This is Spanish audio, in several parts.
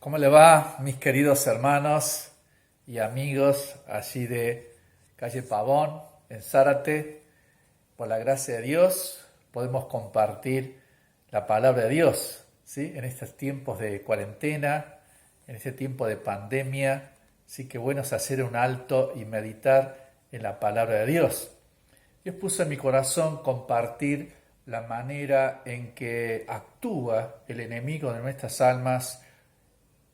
¿Cómo le va, mis queridos hermanos y amigos allí de calle Pavón, en Zárate? Por la gracia de Dios podemos compartir la palabra de Dios, ¿sí? En estos tiempos de cuarentena, en este tiempo de pandemia, sí que bueno es hacer un alto y meditar en la palabra de Dios. Dios puso en mi corazón compartir la manera en que actúa el enemigo de nuestras almas,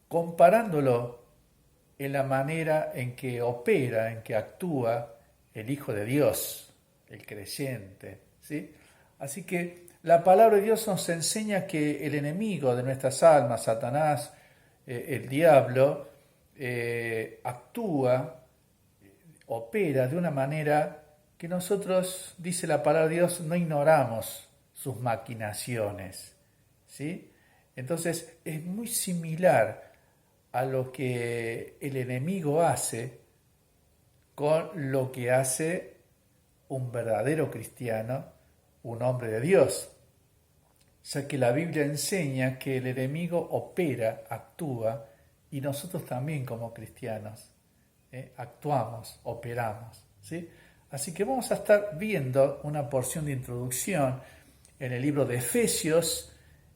comparándolo en la manera en que opera, en que actúa el Hijo de Dios, el creyente, ¿sí? Así que la palabra de Dios nos enseña que el enemigo de nuestras almas, Satanás, el diablo, actúa, opera de una manera que nosotros, dice la palabra de Dios, no ignoramos sus maquinaciones, ¿sí? Entonces es muy similar a lo que el enemigo hace con lo que hace un verdadero cristiano, un hombre de Dios. Ya que la Biblia enseña que el enemigo opera, actúa, y nosotros también como cristianos actuamos, operamos, ¿sí? Así que vamos a estar viendo una porción de introducción en el libro de Efesios,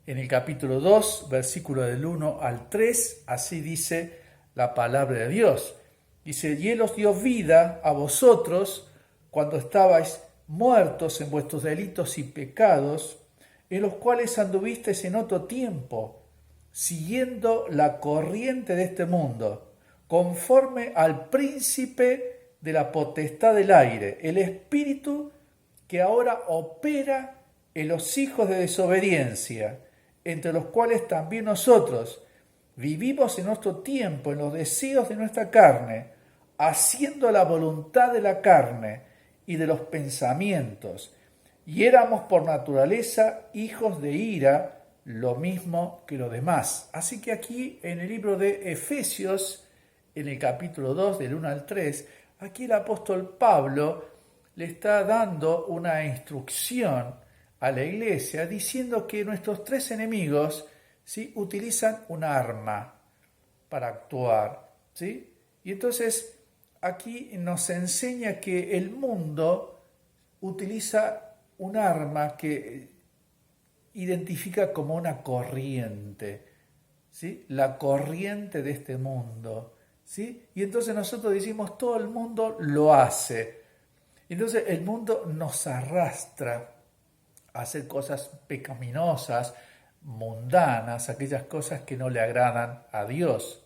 en el capítulo 2, versículo del 1 al 3, así dice la palabra de Dios. Dice, y Él os dio vida a vosotros cuando estabais muertos en vuestros delitos y pecados, en los cuales anduvisteis en otro tiempo, siguiendo la corriente de este mundo, conforme al príncipe de la potestad del aire, el espíritu que ahora opera en los hijos de desobediencia, entre los cuales también nosotros vivimos en nuestro tiempo en los deseos de nuestra carne, haciendo la voluntad de la carne y de los pensamientos, y éramos por naturaleza hijos de ira, lo mismo que los demás. Así que aquí en el libro de Efesios, en el capítulo 2, del 1 al 3, aquí el apóstol Pablo le está dando una instrucción a la iglesia diciendo que nuestros tres enemigos, ¿sí?, utilizan un arma para actuar, ¿sí? Y entonces aquí nos enseña que el mundo utiliza un arma que identifica como una corriente, ¿sí? La corriente de este mundo, ¿sí? Y entonces nosotros decimos, todo el mundo lo hace. Entonces el mundo nos arrastra a hacer cosas pecaminosas, mundanas, aquellas cosas que no le agradan a Dios,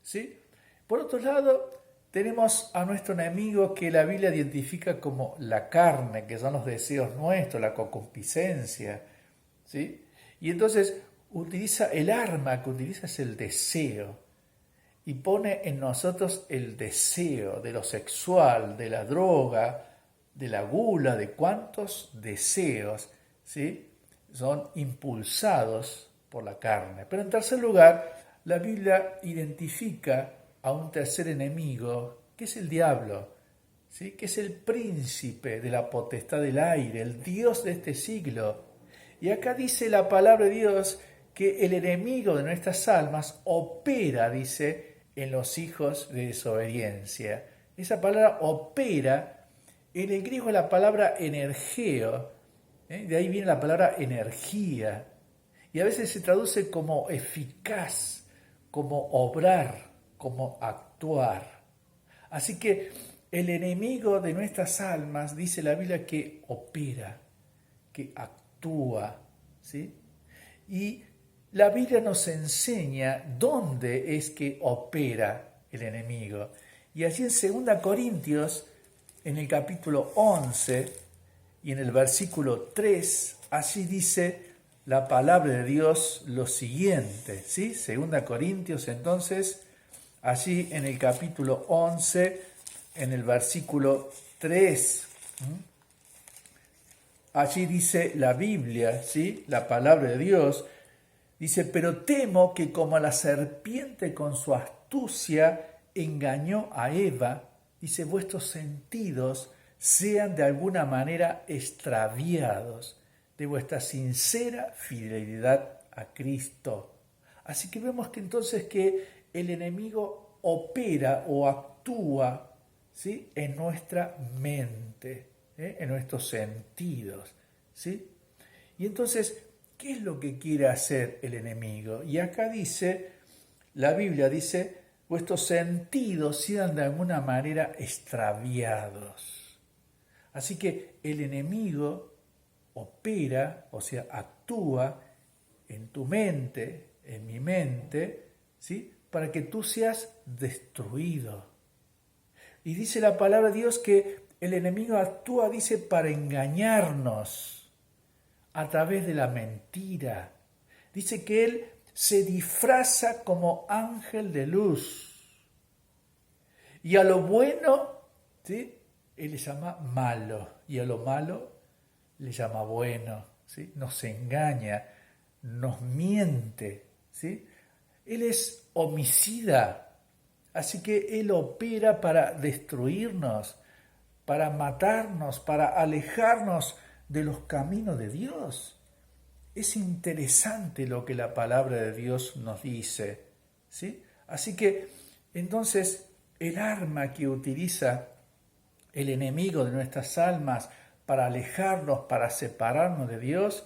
¿sí? Por otro lado, tenemos a nuestro enemigo que la Biblia identifica como la carne, que son los deseos nuestros, la concupiscencia, ¿sí? Y entonces utiliza el arma que utiliza es el deseo y pone en nosotros el deseo de lo sexual, de la droga, de la gula, de cuántos deseos, ¿sí?, son impulsados por la carne. Pero en tercer lugar, la Biblia identifica a un tercer enemigo, que es el diablo, ¿sí?, que es el príncipe de la potestad del aire, el Dios de este siglo. Y acá dice la palabra de Dios que el enemigo de nuestras almas opera, dice, en los hijos de desobediencia. Esa palabra opera, en el griego es la palabra energeo, de ahí viene la palabra energía, y a veces se traduce como eficaz, como obrar, como actuar. Así que el enemigo de nuestras almas, dice la Biblia, que opera, que actúa, ¿sí? Y la Biblia nos enseña dónde es que opera el enemigo. Y allí en 2 Corintios, en el capítulo 11 y en el versículo 3, allí dice la palabra de Dios lo siguiente, ¿sí? 2 Corintios, entonces, allí en el capítulo 11, en el versículo 3, allí dice la Biblia, ¿sí?, la palabra de Dios, dice, pero temo que como la serpiente con su astucia engañó a Eva, dice, vuestros sentidos sean de alguna manera extraviados de vuestra sincera fidelidad a Cristo. Así que vemos que entonces que el enemigo opera o actúa, ¿sí?, en nuestra mente, en nuestros sentidos, ¿sí? Y entonces, ¿qué es lo que quiere hacer el enemigo? Y acá dice, la Biblia dice, vuestros sentidos sean de alguna manera extraviados. Así que el enemigo opera, o sea, actúa en tu mente, en mi mente, ¿sí?, para que tú seas destruido. Y dice la palabra de Dios que el enemigo actúa, dice, para engañarnos a través de la mentira. Dice que él se disfraza como ángel de luz. Y a lo bueno, ¿sí?, él le llama malo. Y a lo malo le llama bueno, ¿sí? Nos engaña, nos miente, ¿sí? Él es homicida, así que él opera para destruirnos, para matarnos, para alejarnos de los caminos de Dios. Es interesante lo que la palabra de Dios nos dice, ¿sí? Así que, entonces, el arma que utiliza el enemigo de nuestras almas para alejarnos, para separarnos de Dios,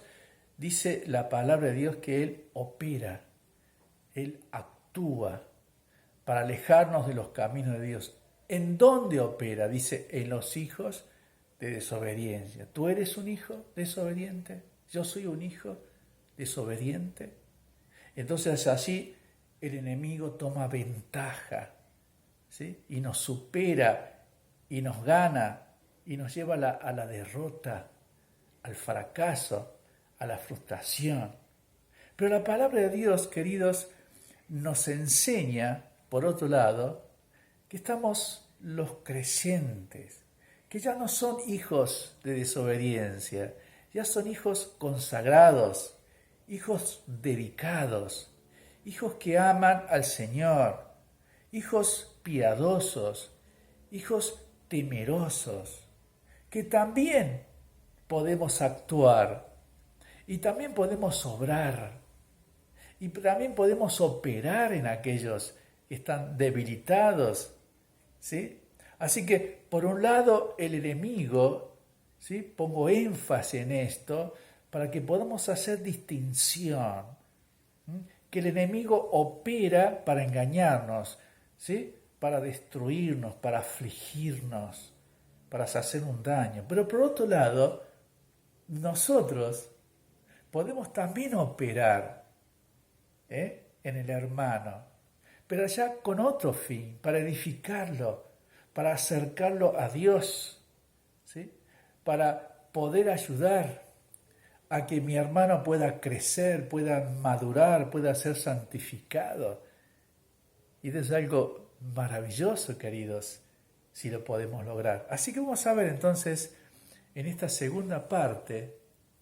dice la palabra de Dios que Él opera, Él actúa para alejarnos de los caminos de Dios. ¿En dónde opera? Dice, en los hijos de desobediencia. ¿Tú eres un hijo desobediente? ¿Yo soy un hijo desobediente? Entonces así el enemigo toma ventaja, ¿sí?, y nos supera y nos gana y nos lleva a la derrota, al fracaso, a la frustración. Pero la palabra de Dios, queridos, nos enseña, por otro lado, que estamos los creyentes, que ya no son hijos de desobediencia, ya son hijos consagrados, hijos dedicados, hijos que aman al Señor, hijos piadosos, hijos temerosos, que también podemos actuar y también podemos obrar y también podemos operar en aquellos que están debilitados, ¿sí? Así que, por un lado, el enemigo, ¿sí?, pongo énfasis en esto para que podamos hacer distinción, ¿sí?, que el enemigo opera para engañarnos, ¿sí?, para destruirnos, para afligirnos, para hacer un daño. Pero por otro lado, nosotros podemos también operar en el hermano, pero ya con otro fin, para edificarlo, para acercarlo a Dios, ¿sí?, para poder ayudar a que mi hermano pueda crecer, pueda madurar, pueda ser santificado. Y eso es algo maravilloso, queridos, si lo podemos lograr. Así que vamos a ver entonces, en esta segunda parte,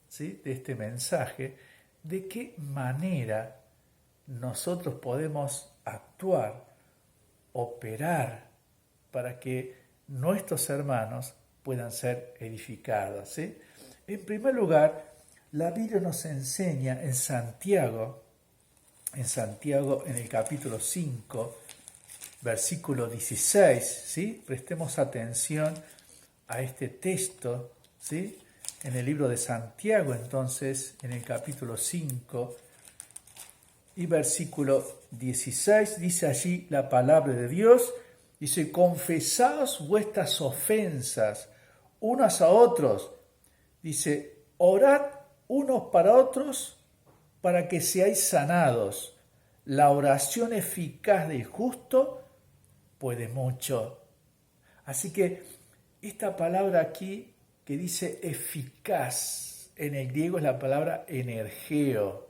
¿sí?, de este mensaje, de qué manera nosotros podemos actuar, operar, para que nuestros hermanos puedan ser edificados, ¿sí? En primer lugar, la Biblia nos enseña en Santiago en el capítulo 5, versículo 16, ¿sí? Prestemos atención a este texto, ¿sí? En el libro de Santiago, entonces, en el capítulo 5 y versículo 16, dice allí la palabra de Dios, dice, confesaos vuestras ofensas unos a otros, dice, orad unos para otros para que seáis sanados. La oración eficaz del justo puede mucho. Así que esta palabra aquí que dice eficaz, en el griego es la palabra energeo.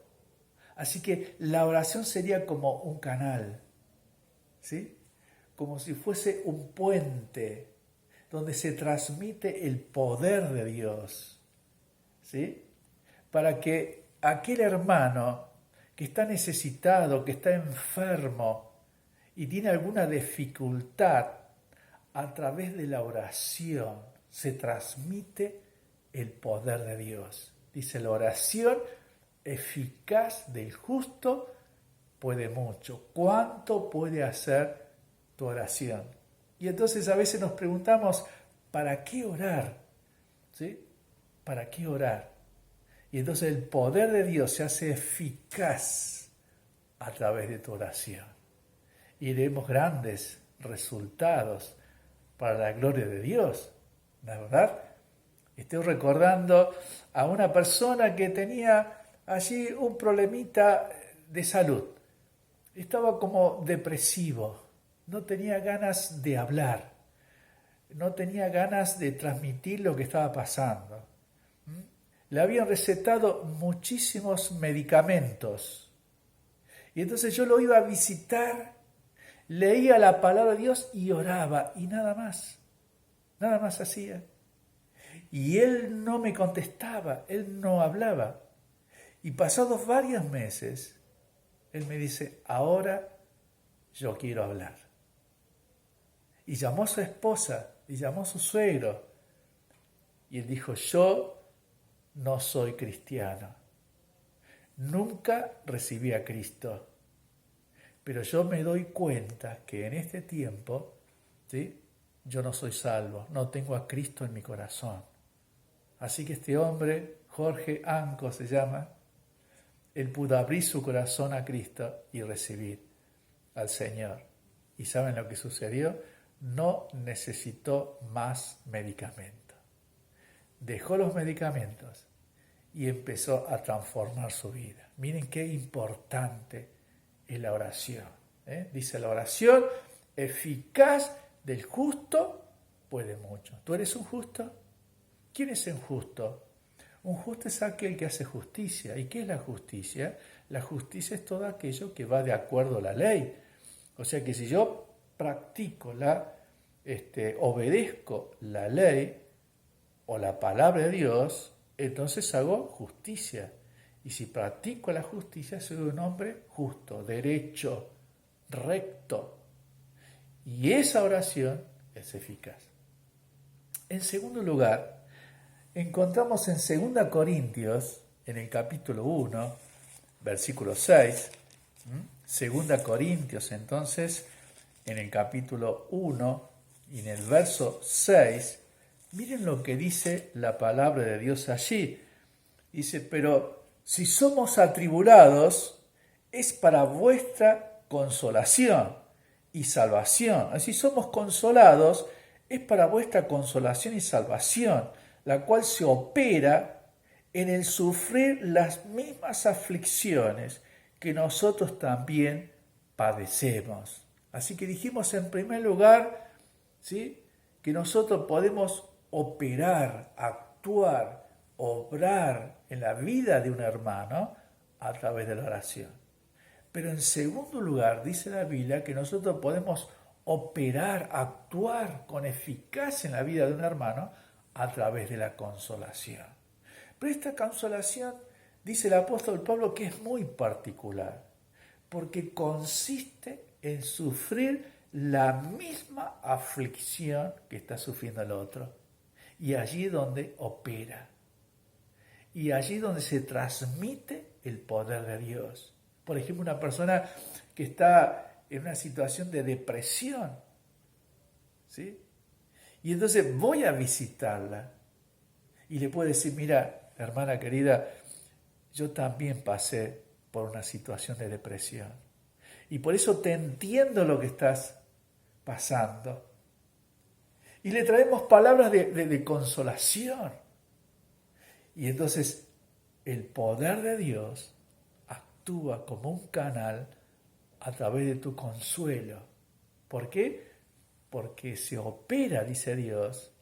Así que la oración sería como un canal, ¿sí?, como si fuese un puente donde se transmite el poder de Dios, ¿sí?, para que aquel hermano que está necesitado, que está enfermo y tiene alguna dificultad, a través de la oración se transmite el poder de Dios. Dice, la oración eficaz del justo puede mucho. ¿Cuánto puede hacer tu oración? Y entonces a veces nos preguntamos, ¿para qué orar? ¿Sí? ¿Para qué orar? Y entonces el poder de Dios se hace eficaz a través de tu oración. Y veremos grandes resultados para la gloria de Dios. ¿La verdad? Estoy recordando a una persona que tenía allí un problemita de salud. Estaba como depresivo, no tenía ganas de hablar, no tenía ganas de transmitir lo que estaba pasando. Le habían recetado muchísimos medicamentos. Y entonces yo lo iba a visitar, leía la palabra de Dios y oraba, y nada más hacía. Y él no me contestaba, él no hablaba. Y pasados varios meses, él me dice, ahora yo quiero hablar. Y llamó a su esposa, y llamó a su suegro. Y él dijo, yo no soy cristiano. Nunca recibí a Cristo. Pero yo me doy cuenta que en este tiempo, ¿sí?, yo no soy salvo, no tengo a Cristo en mi corazón. Así que este hombre, Jorge Anco se llama, él pudo abrir su corazón a Cristo y recibir al Señor. ¿Y saben lo que sucedió? No necesitó más medicamento. Dejó los medicamentos y empezó a transformar su vida. Miren qué importante es la oración. Dice la oración eficaz del justo puede mucho. ¿Tú eres un justo? ¿Quién es un justo? Un justo es aquel que hace justicia. ¿Y qué es la justicia? La justicia es todo aquello que va de acuerdo a la ley. O sea que si yo practico obedezco la ley o la palabra de Dios, entonces hago justicia. Y si practico la justicia, soy un hombre justo, derecho, recto. Y esa oración es eficaz. En segundo lugar, encontramos en 2 Corintios, en el capítulo 1, versículo 6, 2 Corintios entonces, en el capítulo 1 y en el verso 6, miren lo que dice la palabra de Dios allí. Dice, pero si somos atribulados, es para vuestra consolación y salvación. Así somos consolados, es para vuestra consolación y salvación, la cual se opera en el sufrir las mismas aflicciones que nosotros también padecemos. Así que dijimos en primer lugar, ¿sí?, que nosotros podemos operar, actuar, obrar en la vida de un hermano a través de la oración. Pero en segundo lugar, dice la Biblia que nosotros podemos operar, actuar con eficacia en la vida de un hermano a través de la consolación. Pero esta consolación, dice el apóstol Pablo, que es muy particular, porque consiste en sufrir la misma aflicción que está sufriendo el otro. Y allí donde opera. Y allí donde se transmite el poder de Dios. Por ejemplo, una persona que está en una situación de depresión, ¿sí?, y entonces voy a visitarla y le puedo decir, mira, hermana querida, yo también pasé por una situación de depresión y por eso te entiendo lo que estás pasando. Y le traemos palabras de consolación. Y entonces el poder de Dios actúa como un canal a través de tu consuelo. ¿Por qué? Porque se opera, dice Dios,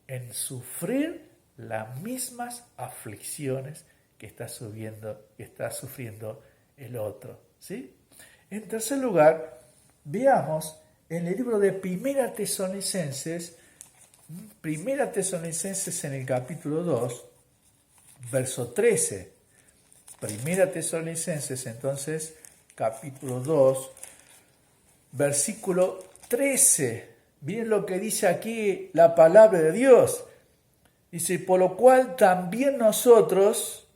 en sufrir las mismas aflicciones que está sufriendo el otro, ¿sí? En tercer lugar, veamos en el libro de Primera Tesalonicenses en el capítulo 2, verso 13. Primera Tesalonicenses, entonces, capítulo 2, versículo 13. Miren lo que dice aquí la palabra de Dios. Dice, por lo cual también nosotros,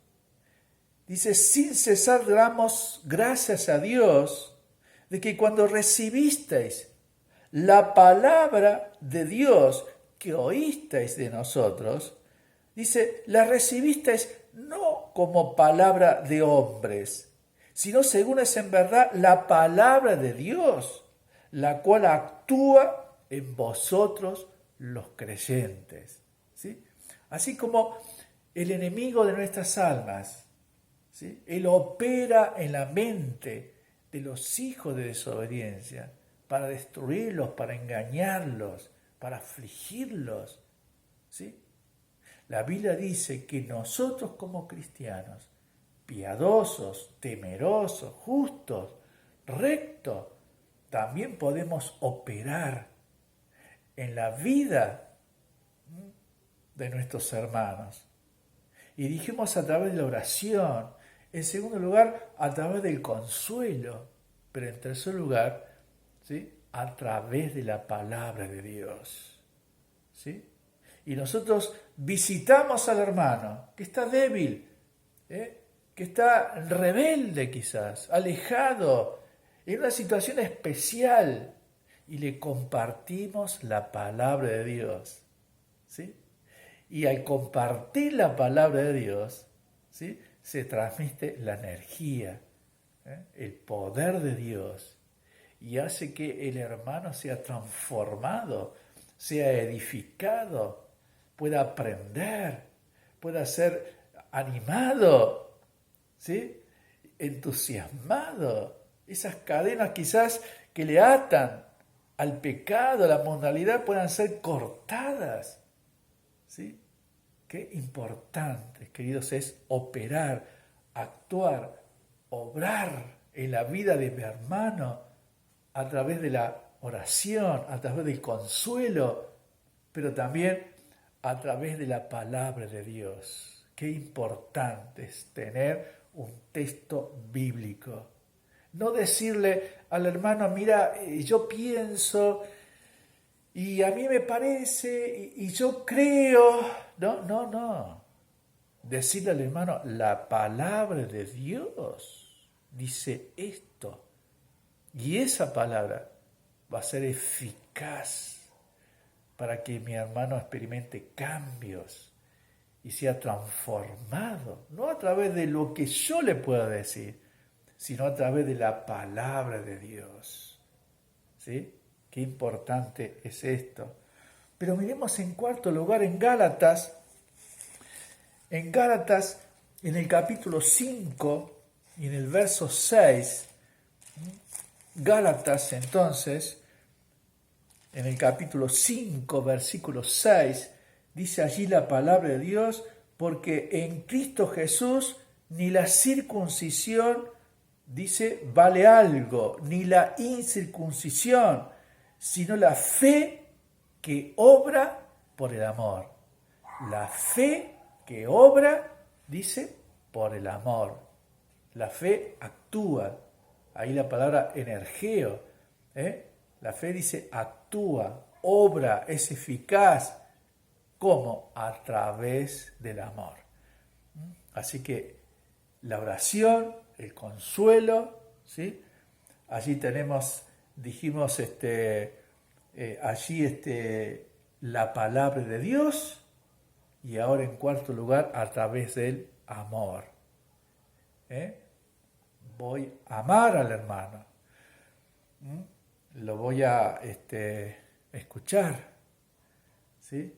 Dice, sin cesar damos gracias a Dios de que cuando recibisteis la palabra de Dios que oísteis de nosotros, dice, la recibisteis no como palabra de hombres, sino según es en verdad la palabra de Dios, la cual actúa en vosotros los creyentes. ¿Sí? Así como el enemigo de nuestras almas, ¿sí? Él opera en la mente de los hijos de desobediencia para destruirlos, para engañarlos, para afligirlos. ¿Sí? La Biblia dice que nosotros como cristianos, piadosos, temerosos, justos, rectos, también podemos operar en la vida de nuestros hermanos. Y dijimos a través de la oración, en segundo lugar, a través del consuelo, pero en tercer lugar, ¿sí? A través de la palabra de Dios. ¿Sí? Y nosotros visitamos al hermano que está débil, que está rebelde quizás, alejado, en una situación especial, y le compartimos la palabra de Dios. ¿Sí? Y al compartir la palabra de Dios, ¿sí? Se transmite la energía, el poder de Dios, y hace que el hermano sea transformado, sea edificado, pueda aprender, pueda ser animado, ¿sí? Entusiasmado. Esas cadenas quizás que le atan al pecado, a la moralidad, puedan ser cortadas. ¿Sí? Qué importante, queridos, es operar, actuar, obrar en la vida de mi hermano a través de la oración, a través del consuelo, pero también a través de la palabra de Dios. Qué importante es tener un texto bíblico. No decirle al hermano, mira, yo pienso y a mí me parece y yo creo. No. Decirle al hermano, la palabra de Dios dice esto. Y esa palabra va a ser eficaz para que mi hermano experimente cambios y sea transformado, no a través de lo que yo le pueda decir, sino a través de la palabra de Dios. ¿Sí? Qué importante es esto. Pero miremos en cuarto lugar en Gálatas, en el capítulo 5 y en el verso 6, Gálatas entonces, en el capítulo 5, versículo 6, dice allí la palabra de Dios, porque en Cristo Jesús ni la circuncisión, dice, vale algo, ni la incircuncisión, sino la fe que obra por el amor. La fe que obra, dice, por el amor. La fe actúa. Ahí la palabra energeo. La fe dice actúa, obra, es eficaz. ¿Cómo? A través del amor. Así que la oración, el consuelo, ¿sí? Allí tenemos, dijimos, allí la palabra de Dios, y ahora en cuarto lugar, a través del amor. Voy a amar al hermano. Lo voy a escuchar. ¿Sí?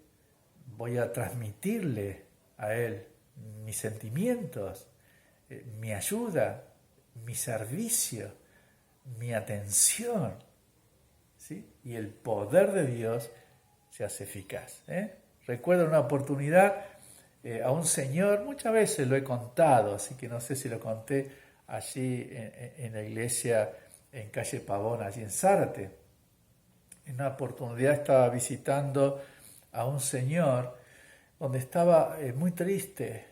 Voy a transmitirle a él mis sentimientos, mi ayuda, mi servicio, mi atención. ¿Sí? Y el poder de Dios se hace eficaz. Recuerdo una oportunidad a un señor, muchas veces lo he contado, así que no sé si lo conté allí en la iglesia en calle Pavón, allí en Zárate. En una oportunidad estaba visitando a un señor donde estaba muy triste,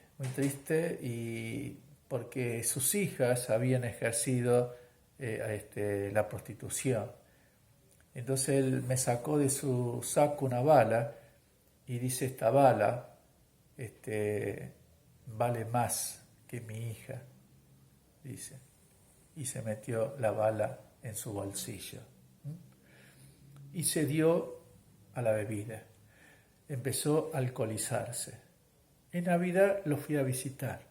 y porque sus hijas habían ejercido la prostitución. Entonces él me sacó de su saco una bala y dice, esta bala vale más que mi hija. dice, y se metió la bala en su bolsillo. Y se dio a la bebida. Empezó a alcoholizarse. En Navidad lo fui a visitar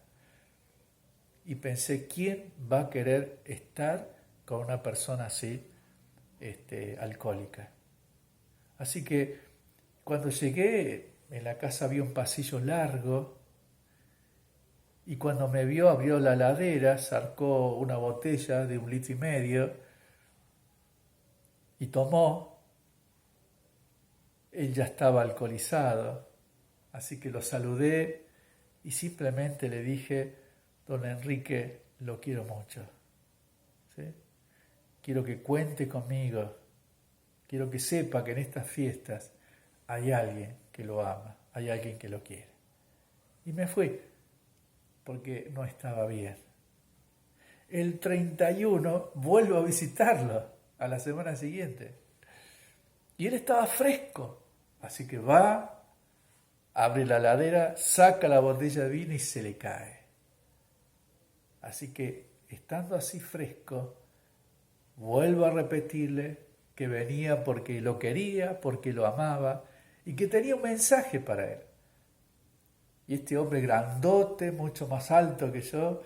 y pensé, ¿quién va a querer estar con una persona así, alcohólica? Así que cuando llegué, en la casa había un pasillo largo y cuando me vio abrió la heladera, sacó una botella de 1,5 litros y tomó. Él ya estaba alcoholizado, así que lo saludé y simplemente le dije, don Enrique, lo quiero mucho, ¿sí? Quiero que cuente conmigo, quiero que sepa que en estas fiestas hay alguien que lo ama, hay alguien que lo quiere. Y me fui, porque no estaba bien. El 31 vuelvo a visitarlo, a la semana siguiente. Y él estaba fresco, así que va, abre la heladera, saca la botella de vino y se le cae. Así que, estando así fresco, vuelvo a repetirle que venía porque lo quería, porque lo amaba y que tenía un mensaje para él. Y este hombre grandote, mucho más alto que yo,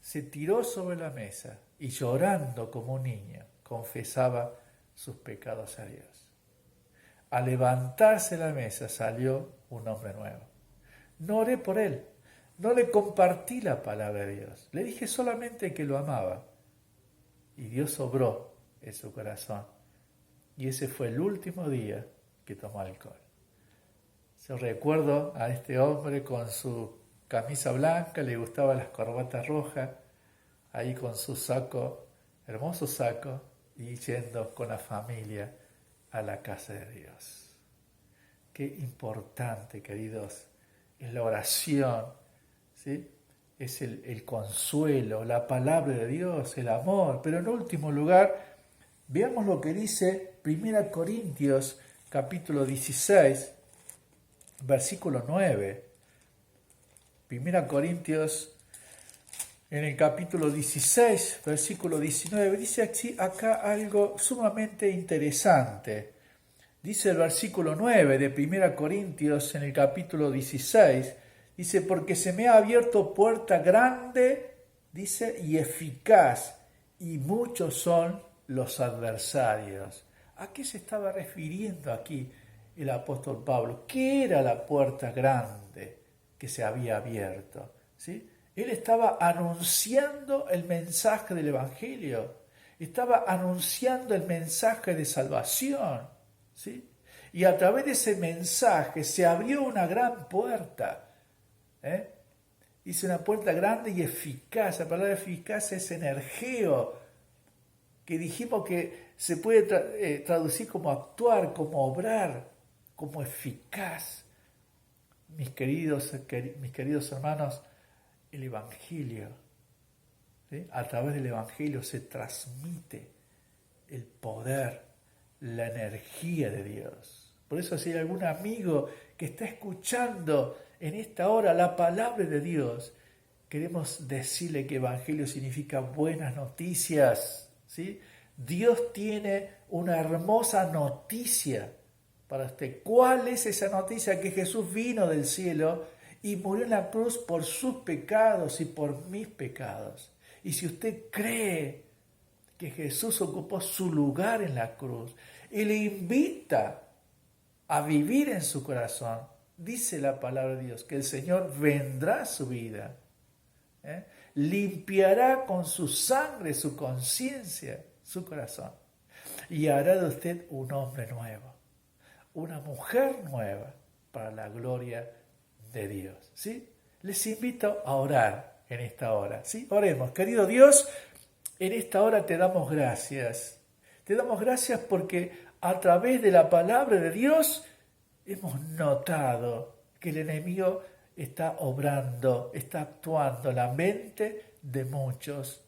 se tiró sobre la mesa y llorando como un niño, confesaba sus pecados a Dios. Al levantarse la mesa salió un hombre nuevo. No oré por él, no le compartí la palabra de Dios, le dije solamente que lo amaba. Y Dios obró en su corazón. Y ese fue el último día que tomó alcohol. Yo recuerdo a este hombre con su camisa blanca, le gustaban las corbatas rojas, ahí con su saco, hermoso saco, y yendo con la familia a la casa de Dios. Qué importante, queridos, es la oración, ¿sí? Es el consuelo, la palabra de Dios, el amor. Pero en último lugar, veamos lo que dice 1 Corintios capítulo 16, versículo 9. 1 Corintios en el capítulo 16, versículo 19, dice aquí, acá algo sumamente interesante. Dice el versículo 9 de 1 Corintios en el capítulo 16, dice, porque se me ha abierto puerta grande, dice, y eficaz, y muchos son los adversarios. ¿A qué se estaba refiriendo aquí el apóstol Pablo? ¿Qué era la puerta grande que se había abierto? ¿Sí? Él estaba anunciando el mensaje del Evangelio, estaba anunciando el mensaje de salvación, ¿sí? Y a través de ese mensaje se abrió una gran puerta, Dice una puerta grande y eficaz. La palabra eficaz es energeo, que dijimos que se puede traducir como actuar, como obrar, como eficaz. Mis queridos hermanos, el Evangelio, ¿sí? A través del Evangelio se transmite el poder, la energía de Dios. Por eso si hay algún amigo que está escuchando en esta hora la palabra de Dios, queremos decirle que Evangelio significa buenas noticias, ¿sí? Dios tiene una hermosa noticia para usted. ¿Cuál es esa noticia? Que Jesús vino del cielo y murió en la cruz por sus pecados y por mis pecados. Y si usted cree que Jesús ocupó su lugar en la cruz y le invita a vivir en su corazón, dice la palabra de Dios que el Señor vendrá a su vida, limpiará con su sangre su conciencia, su corazón, y hará de usted un hombre nuevo, una mujer nueva para la gloria de Dios, ¿sí? Les invito a orar en esta hora, ¿sí? Oremos. Querido Dios, en esta hora te damos gracias. Te damos gracias porque a través de la palabra de Dios hemos notado que el enemigo está obrando, está actuando en la mente de muchos,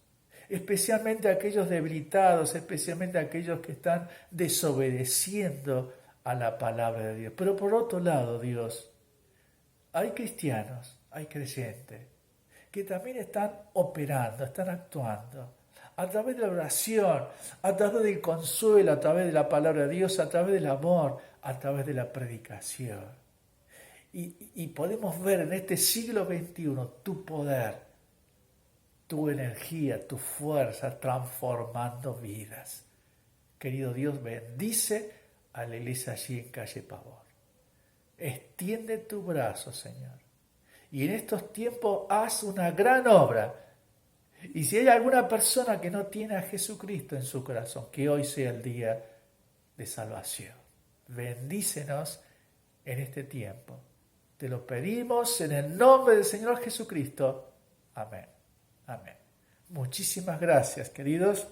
especialmente aquellos debilitados, especialmente aquellos que están desobedeciendo a la palabra de Dios. Pero por otro lado, Dios, hay cristianos, hay creyentes que también están operando, están actuando. A través de la oración, a través del consuelo, a través de la palabra de Dios, a través del amor, a través de la predicación. Y podemos ver en este siglo XXI tu poder, tu energía, tu fuerza transformando vidas. Querido Dios, bendice a la iglesia allí en calle Pavón. Extiende tu brazo, Señor. Y en estos tiempos haz una gran obra. Y si hay alguna persona que no tiene a Jesucristo en su corazón, que hoy sea el día de salvación. Bendícenos en este tiempo. Te lo pedimos en el nombre del Señor Jesucristo. Amén. Amén. Muchísimas gracias, queridos,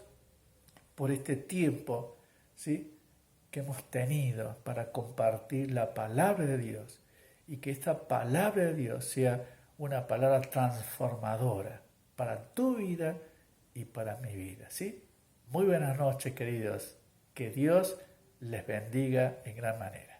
por este tiempo, ¿sí?, que hemos tenido para compartir la palabra de Dios, y que esta palabra de Dios sea una palabra transformadora para tu vida y para mi vida, ¿sí? Muy buenas noches, queridos. Que Dios les bendiga en gran manera.